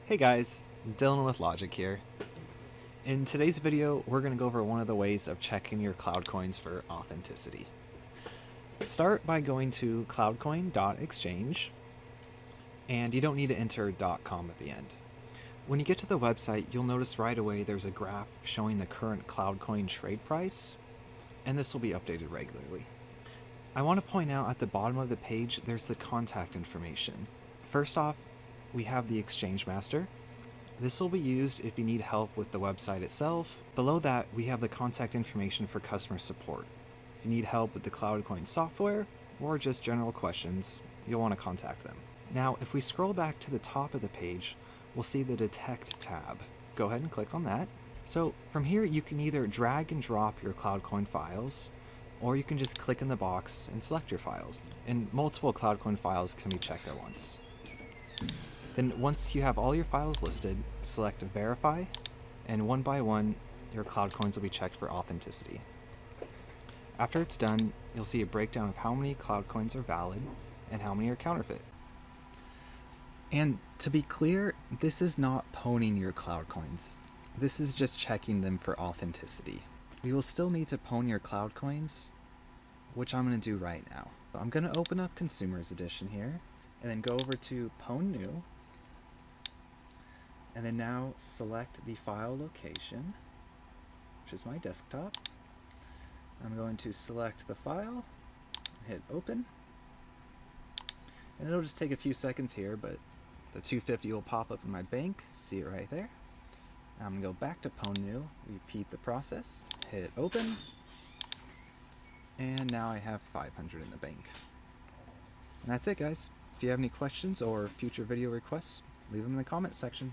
Hey guys, Dylan with Logic here. In today's video, we're going to go over one of the ways of checking your CloudCoins for authenticity. Start by going to cloudcoin.exchange, and you don't need to enter .com at the end. When you get to the website, you'll notice right away there's a graph showing the current CloudCoin trade price, and this will be updated regularly. I want to point out at the bottom of the page, there's the contact information. First off, we have the exchange master. This will be used if you need help with the website itself. Below that, we have the contact information for customer support. If you need help with the CloudCoin software or just general questions, you'll want to contact them. Now, if we scroll back to the top of the page, we'll see the Detect tab. Go ahead and click on that. So from here, you can either drag and drop your CloudCoin files, or you can just click in the box and select your files. And multiple CloudCoin files can be checked at once. Then once you have all your files listed, select Verify, and one by one, your CloudCoins will be checked for authenticity. After it's done, you'll see a breakdown of how many CloudCoins are valid and how many are counterfeit. And to be clear, this is not pwning your CloudCoins. This is just checking them for authenticity. You will still need to pwn your CloudCoins, which I'm going to do right now. So I'm going to open up Consumers Edition here, and then go over to Pwn New, and then now select the file location, which is my desktop. I'm going to select the file, hit open, and it'll just take a few seconds here, but the 250 will pop up in my bank, see it right there. I'm going to go back to Pwn New, repeat the process, hit open, and now I have 500 in the bank. And that's it, guys. If you have any questions or future video requests, leave them in the comments section.